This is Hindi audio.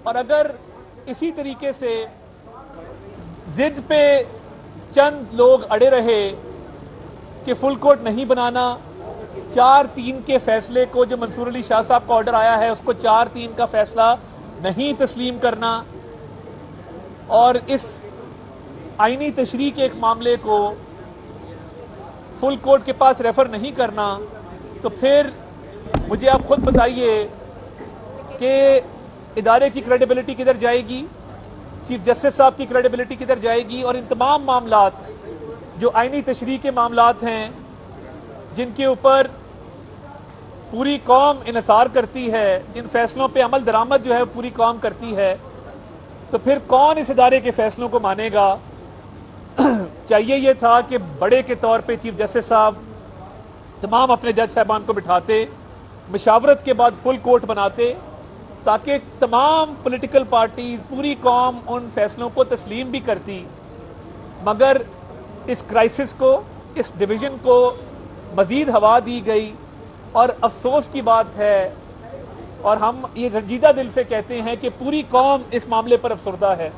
और अगर इसी तरीके से जिद पे चंद लोग अड़े रहे कि फुल कोर्ट नहीं बनाना, 4-3 के फैसले को, जो मंसूर अली शाह साहब का ऑर्डर आया है उसको 4-3 का फैसला नहीं तस्लीम करना और इस आईनी तशरीह के एक मामले को फुल कोर्ट के पास रेफर नहीं करना, तो फिर मुझे आप खुद बताइए कि इदारे की क्रेडिबिलिटी किधर जाएगी, चीफ जस्टिस साहब की क्रेडिबिलिटी किधर जाएगी। और इन तमाम मामलात जो आईनी तशरीह के मामलात हैं, जिनके ऊपर पूरी कौम इन्हिसार करती है, जिन फैसलों पे अमल दरामद जो है पूरी कौम करती है, तो फिर कौन इस इदारे के फैसलों को मानेगा। चाहिए ये था कि बड़े के तौर पे चीफ जस्टिस साहब तमाम अपने जज साहबान को बिठाते, मशावरत के बाद फुल कोर्ट बनाते, ताकि तमाम पॉलिटिकल पार्टीज, पूरी कौम उन फैसलों को तस्लीम भी करती। मगर इस क्राइसिस को, इस डिवीज़न को मज़ीद हवा दी गई और अफसोस की बात है, और हम ये रंजीदा दिल से कहते हैं कि पूरी कौम इस मामले पर अफसरदा है।